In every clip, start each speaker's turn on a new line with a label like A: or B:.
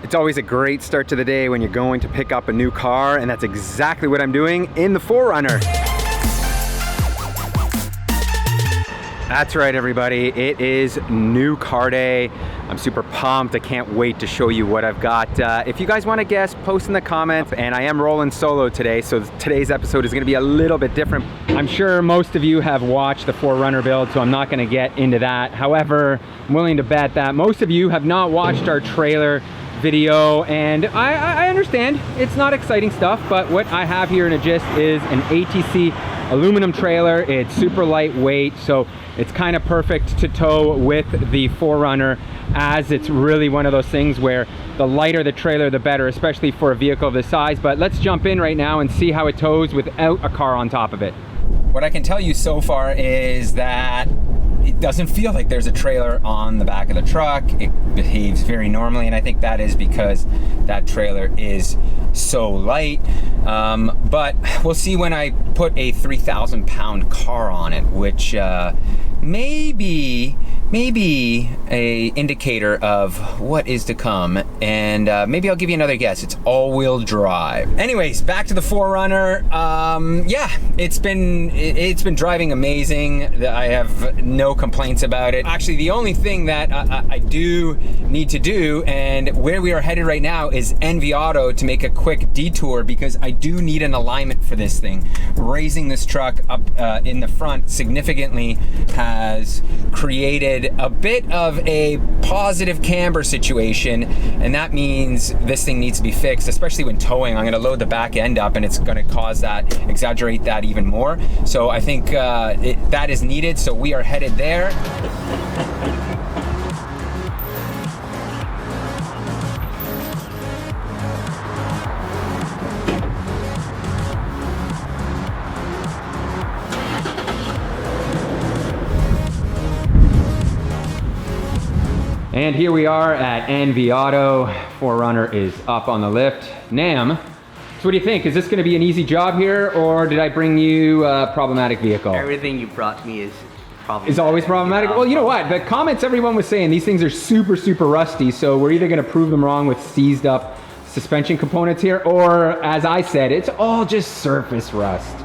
A: It's always a great start to the day when you're going to pick up a new car, and that's exactly what I'm doing in the 4Runner. That's right, everybody. It is new car day. I'm super pumped. I can't wait to show you what I've got. If you guys want to guess, post in the comments. And I am rolling solo today, so today's episode is going to be a little bit different. I'm sure most of you have watched the 4Runner build, so I'm not going to get into that. However, I'm willing to bet that most of you have not watched our trailer video, and I understand it's not exciting stuff, but what I have here in a gist is an ATC aluminum trailer. It's super lightweight, so it's kind of perfect to tow with the 4Runner, as it's really one of those things where the lighter the trailer, the better, especially for a vehicle of this size. But let's jump in right now and see how it tows without a car on top of it. What I can tell you so far is that it doesn't feel like there's a trailer on the back of the truck. It behaves very normally, and I think that is because that trailer is so light. But we'll see when I put a 3,000 pound car on it, which maybe a indicator of what is to come, and maybe I'll give you another guess. It's all-wheel drive. Anyways, back to the 4Runner. Yeah, it's been driving amazing. I have no complaints about it. Actually, the only thing that I do need to do, and where we are headed right now, is NV Auto to make a quick detour, because I do need an alignment for this thing. Raising this truck up in the front significantly has created a bit of a positive camber situation, and that means this thing needs to be fixed, especially when towing. I'm going to load the back end up, and it's going to cause that, exaggerate that even more. So I think that is needed, so we are headed there. And here we are at NV Auto. 4Runner is up on the lift. Nam, so what do you think? Is this going to be an easy job here, or did I bring you a problematic vehicle?
B: Everything you brought me is problematic.
A: Is always problematic? Well, you know what? The comments everyone was saying, these things are super, super rusty, so we're either going to prove them wrong with seized up suspension components here, or as I said, it's all just surface rust.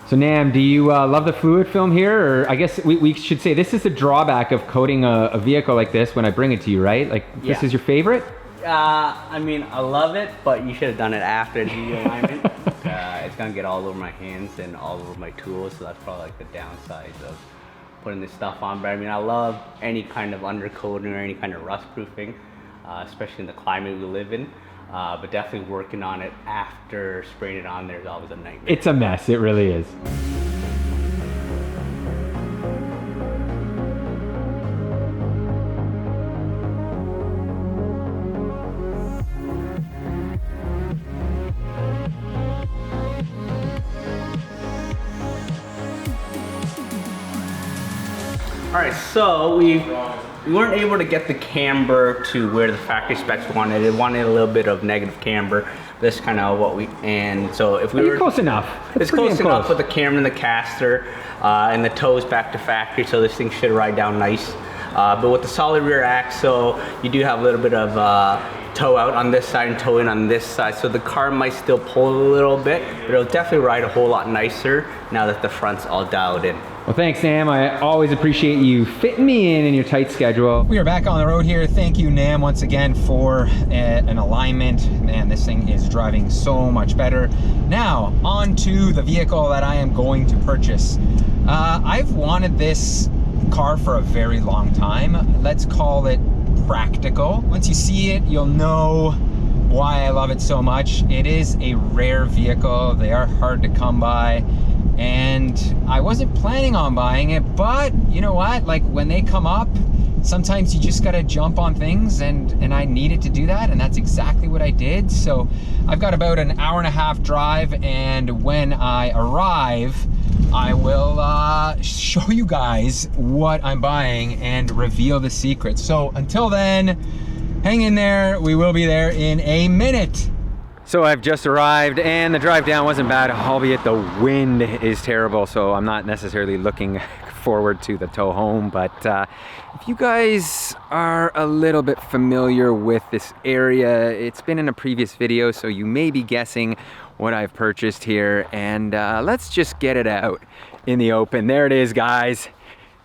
A: So Nam, do you love the fluid film here? Or I guess we should say this is the drawback of coating a vehicle like this when I bring it to you, right? Like, this is your favorite?
B: I mean, I love it, but you should have done it after the alignment. It's gonna get all over my hands and all over my tools, so that's probably like the downside of putting this stuff on. But I mean, I love any kind of undercoating or any kind of rust proofing, especially in the climate we live in. But definitely working on it after spraying it on there is always a nightmare.
A: It's a mess, it really is.
B: All right, so we weren't able to get the camber to where the factory specs wanted. It wanted a little bit of negative camber. That's kind of what and so if we were
A: close enough.
B: It's close enough with the camber and the caster and the toes back to factory, so this thing should ride down nice. But with the solid rear axle, you do have a little bit of toe out on this side and toe in on this side, so the car might still pull a little bit, but it'll definitely ride a whole lot nicer now that the front's all dialed in.
A: Well, thanks, Nam. I always appreciate you fitting me in your tight schedule. We are back on the road here. Thank you, Nam, once again for an alignment. Man, this thing is driving so much better. Now, on to the vehicle that I am going to purchase. I've wanted this car for a very long time. Let's call it practical. Once you see it, you'll know why I love it so much. It is a rare vehicle. They are hard to come by. And I wasn't planning on buying it, but you know what? Like, when they come up, sometimes you just gotta jump on things, and I needed to do that, and that's exactly what I did. So I've got about an hour and a half drive, and when I arrive, I will show you guys what I'm buying and reveal the secret. So until then, hang in there. We will be there in a minute. So I've just arrived and the drive down wasn't bad, albeit the wind is terrible. So I'm not necessarily looking forward to the tow home, but if you guys are a little bit familiar with this area, it's been in a previous video, so you may be guessing what I've purchased here, and let's just get it out in the open. There it is, guys.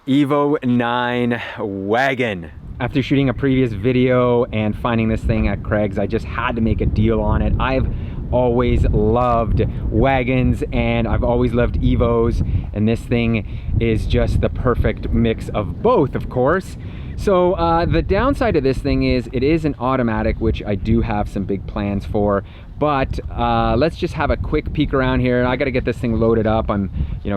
A: Evo 9 Wagon. After shooting a previous video and finding this thing at Craig's, I just had to make a deal on it. I've always loved wagons and I've always loved Evos, and this thing is just the perfect mix of both, of course. So the downside of this thing is it is an automatic, which I do have some big plans for, but let's just have a quick peek around here. I got to get this thing loaded up.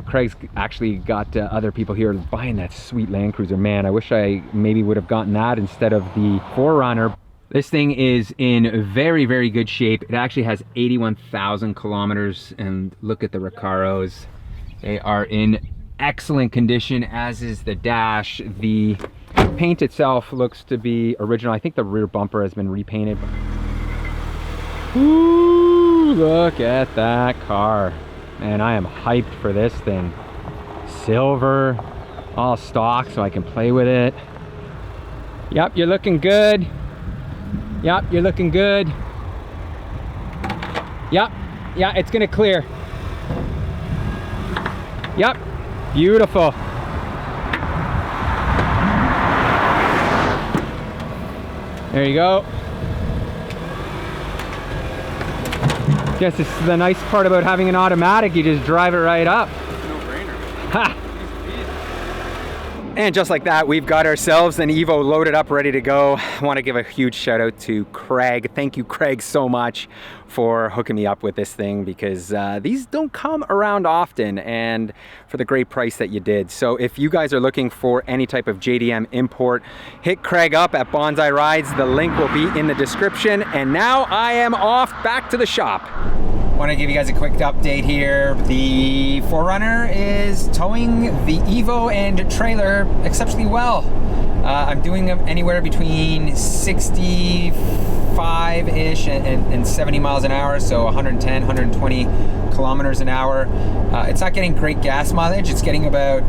A: Craig's actually got other people here buying that sweet Land Cruiser. Man, I wish I maybe would have gotten that instead of the 4Runner. This thing is in very, very good shape. It actually has 81,000 kilometers, and look at the Recaros. They are in excellent condition, as is the dash. The paint itself looks to be original. I think the rear bumper has been repainted. Ooh, look at that car. Man, I am hyped for this thing. Silver, all stock, so I can play with it. Yep, you're looking good. Yep, you're looking good. Yep, yeah, it's gonna clear. Yep, beautiful. There you go. Guess it's the nice part about having an automatic, you just drive it right up.
B: No-brainer.
A: Ha! And just like that, we've got ourselves an Evo loaded up, ready to go. I want to give a huge shout out to Craig. Thank you, Craig, so much for hooking me up with this thing, because these don't come around often, and for the great price that you did. So if you guys are looking for any type of JDM import, hit Craig up at Bonsai Rides. The link will be in the description. And now I am off back to the shop. Want to give you guys a quick update here. The 4Runner is towing the Evo and trailer exceptionally well. I'm doing them anywhere between 65-ish and 70 miles an hour, so 110, 120 kilometers an hour. It's not getting great gas mileage. It's getting about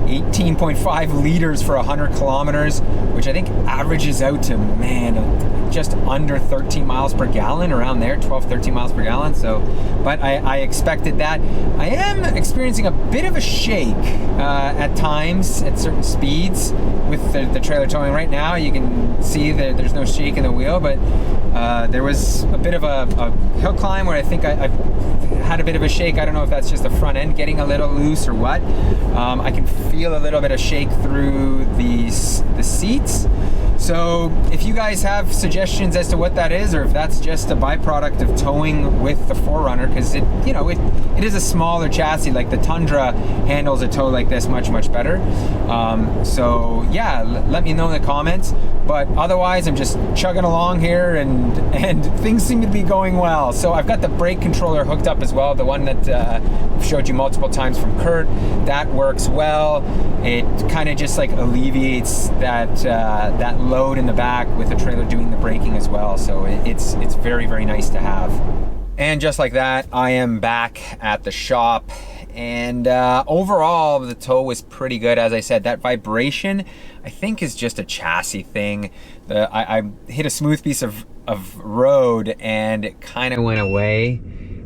A: 18.5 liters for 100 kilometers, which I think averages out to, man, just under 13 miles per gallon, around there, 12, 13 miles per gallon. So, but I expected that. I am experiencing a bit of a shake at times at certain speeds with the trailer towing. Right now you can see that there's no shake in the wheel, but there was a bit of a hill climb where I think I had a bit of a shake. I don't know if that's just the front end getting a little loose or what. I can feel a little bit of shake through the seats. So if you guys have suggestions as to what that is, or if that's just a byproduct of towing with the 4Runner, because it is a smaller chassis. Like the Tundra handles a tow like this much better. So yeah, let me know in the comments. But otherwise, I'm just chugging along here, and things seem to be going well. So I've got the brake controller hooked up as well, the one that I've showed you multiple times from Kurt. That works well. It kind of just like alleviates that load in the back with the trailer doing the braking as well. So it's very, very nice to have. And just like that, I am back at the shop, and overall the tow was pretty good. As I said, that vibration I think is just a chassis thing. I hit a smooth piece of road and it kind of went away,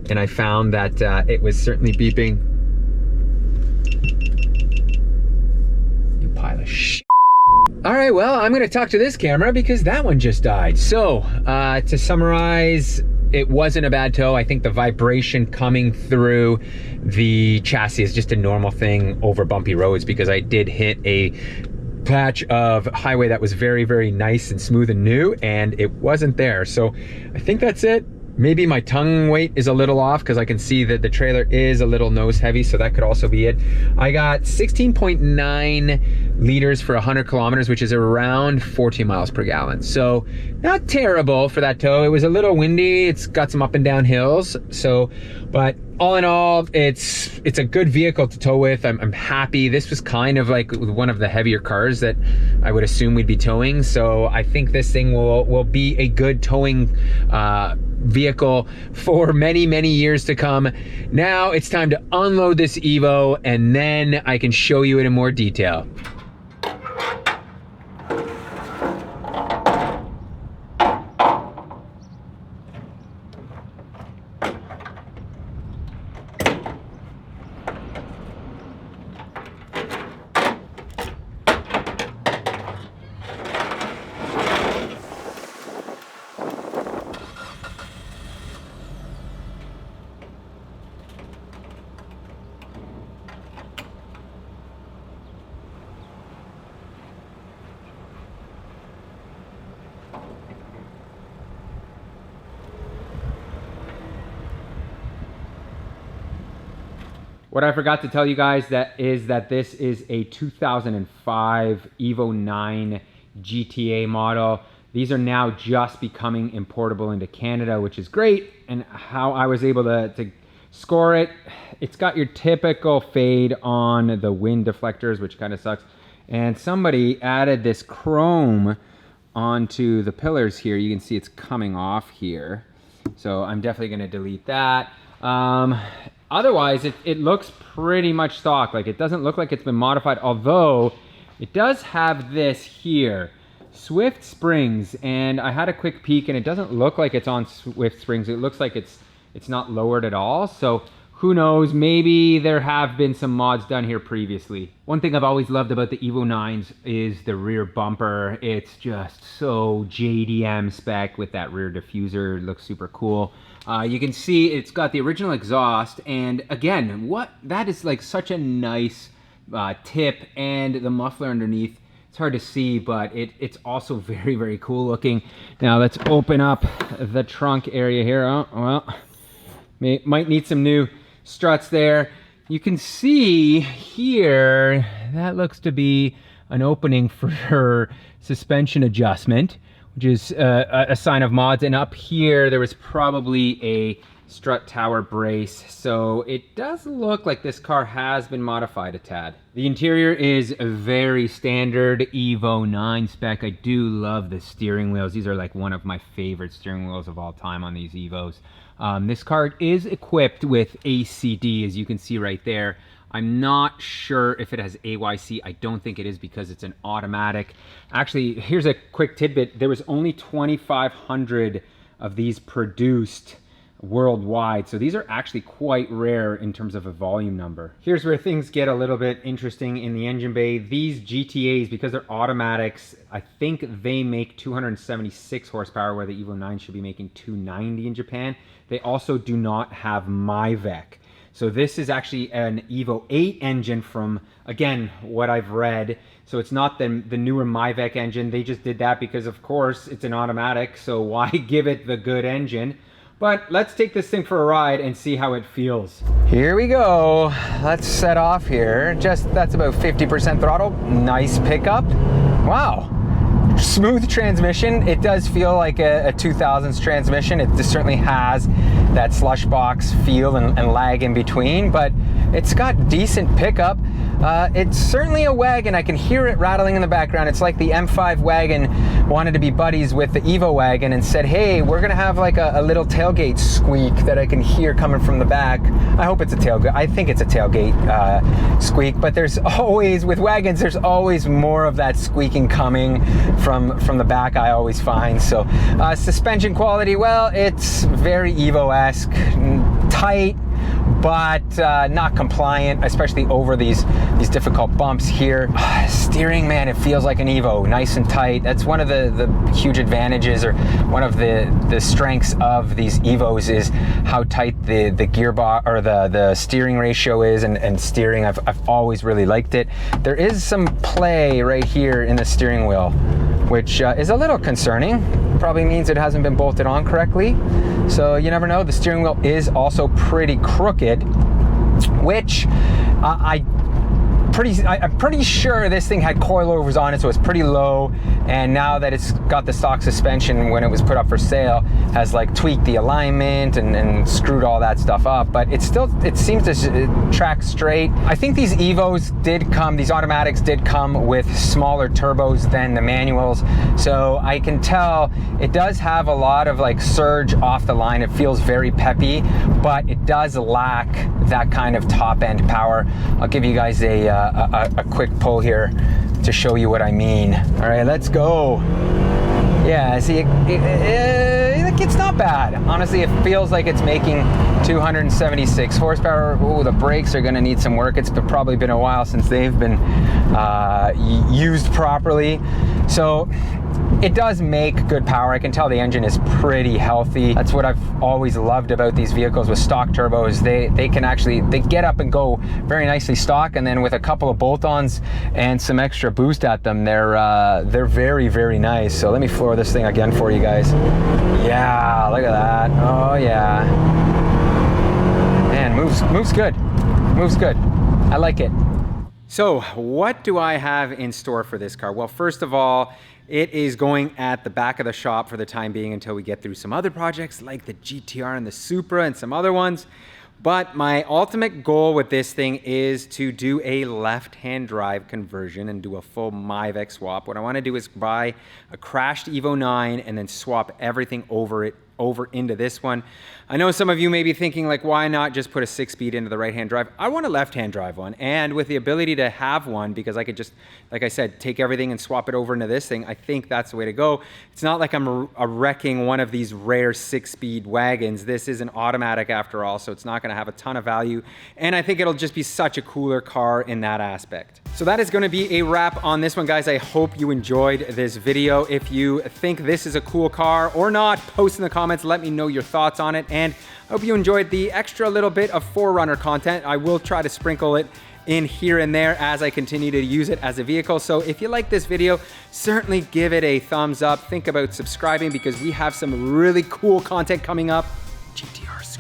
A: and I found that it was certainly beeping. You pile of shit. All right, well, I'm gonna talk to this camera because that one just died. So to summarize, it wasn't a bad tow. I think the vibration coming through the chassis is just a normal thing over bumpy roads, because I did hit a patch of highway that was very, very nice and smooth and new, and it wasn't there. So I think that's it. Maybe my tongue weight is a little off because I can see that the trailer is a little nose heavy, so that could also be it. I got 16.9 liters for 100 kilometers, which is around 14 miles per gallon. So not terrible for that tow. It was a little windy. It's got some up and down hills. So, but all in all, it's a good vehicle to tow with. I'm happy. This was kind of like one of the heavier cars that I would assume we'd be towing. So I think this thing will be a good towing vehicle for many, many years to come. Now it's time to unload this Evo, and then I can show you it in more detail. What I forgot to tell you guys is that this is a 2005 Evo 9 GTA model. These are now just becoming importable into Canada, which is great. And how I was able to score it, it's got your typical fade on the wind deflectors, which kind of sucks. And somebody added this chrome onto the pillars here. You can see it's coming off here. So I'm definitely gonna delete that. Otherwise, it looks pretty much stock. Like, it doesn't look like it's been modified, although it does have this here, Swift springs, and I had a quick peek and it doesn't look like it's on Swift springs. It looks like it's not lowered at all. So who knows, maybe there have been some mods done here previously. One thing I've always loved about the Evo 9s is the rear bumper. It's just so JDM spec with that rear diffuser. It looks super cool. You can see it's got the original exhaust, and again, that is like such a nice tip, and the muffler underneath. It's hard to see, but it's also very, very cool looking. Now let's open up the trunk area here. Oh, well, might need some new struts there. You can see here, that looks to be an opening for her suspension adjustment, which is a sign of mods. And up here, there was probably a strut tower brace. So it does look like this car has been modified a tad. The interior is a very standard Evo 9 spec. I do love the steering wheels. These are like one of my favorite steering wheels of all time on these Evos. This car is equipped with ACD, as you can see right there. I'm not sure if it has AYC. I don't think it is because it's an automatic. Actually, here's a quick tidbit. There was only 2,500 of these produced worldwide. So these are actually quite rare in terms of a volume number. Here's where things get a little bit interesting in the engine bay. These GTAs, because they're automatics, I think they make 276 horsepower, where the Evo 9 should be making 290 in Japan. They also do not have MyVec. So this is actually an Evo 8 engine from, again, what I've read. So it's not the newer MyVec engine. They just did that because, of course, it's an automatic. So why give it the good engine? But let's take this thing for a ride and see how it feels. Here we go. Let's set off here. That's about 50% throttle. Nice pickup. Wow. Smooth transmission. It does feel like a 2000s transmission. It just certainly has that slush box feel and lag in between, but it's got decent pickup. It's certainly a wagon. I can hear it rattling in the background. It's like the M5 wagon wanted to be buddies with the Evo wagon and said, hey, we're gonna have like a little tailgate squeak that I can hear coming from the back. I hope it's a tailgate. I think it's a tailgate squeak, but there's always, with wagons, there's always more of that squeaking coming from the back, I always find. So suspension quality, well, it's very Evo-esque, tight, but not compliant, especially over these difficult bumps here. Steering, man, it feels like an Evo, nice and tight. That's one of the huge advantages, or one of the strengths of these Evos, is how tight the gearbox or the steering ratio is, and steering, I've always really liked it. There is some play right here in the steering wheel, which is a little concerning. Probably means it hasn't been bolted on correctly. So you never know. The steering wheel is also pretty crooked, which I I'm pretty sure this thing had coilovers on it, so it's pretty low. And now that it's got the stock suspension, when it was put up for sale, has like tweaked the alignment and screwed all that stuff up. But it seems to track straight. I think these these automatics did come with smaller turbos than the manuals. So I can tell it does have a lot of like surge off the line. It feels very peppy, but it does lack that kind of top end power. I'll give you guys a quick pull here to show you what I mean. All right, let's go. Yeah, see, it's not bad. Honestly, it feels like it's making 276 horsepower. Oh, the brakes are gonna need some work. It's probably been a while since they've been used properly. So it does make good power. I can tell the engine is pretty healthy. That's what I've always loved about these vehicles with stock turbos. They get up and go very nicely stock, and then with a couple of bolt-ons and some extra boost at them, they're very, very nice. So let me floor this thing again for you guys. Yeah, look at that. Oh yeah. Man, moves good. Moves good. I like it. So what do I have in store for this car? Well, first of all, it is going at the back of the shop for the time being until we get through some other projects like the GTR and the Supra and some other ones. But my ultimate goal with this thing is to do a left-hand drive conversion and do a full MyVec swap. What I want to do is buy a crashed Evo 9 and then swap everything over into this one. I know some of you may be thinking, like, why not just put a 6-speed into the right-hand drive? I want a left-hand drive one, and with the ability to have one, because I could just, like I said, take everything and swap it over into this thing, I think that's the way to go. It's not like I'm wrecking one of these rare 6-speed wagons. This is an automatic after all, so it's not gonna have a ton of value, and I think it'll just be such a cooler car in that aspect. So that is gonna be a wrap on this one, guys. I hope you enjoyed this video. If you think this is a cool car or not, post in the comments, let me know your thoughts on it, and I hope you enjoyed the extra little bit of 4Runner content. I will try to sprinkle it in here and there as I continue to use it as a vehicle. So if you like this video, certainly give it a thumbs up. Think about subscribing because we have some really cool content coming up. GTRs.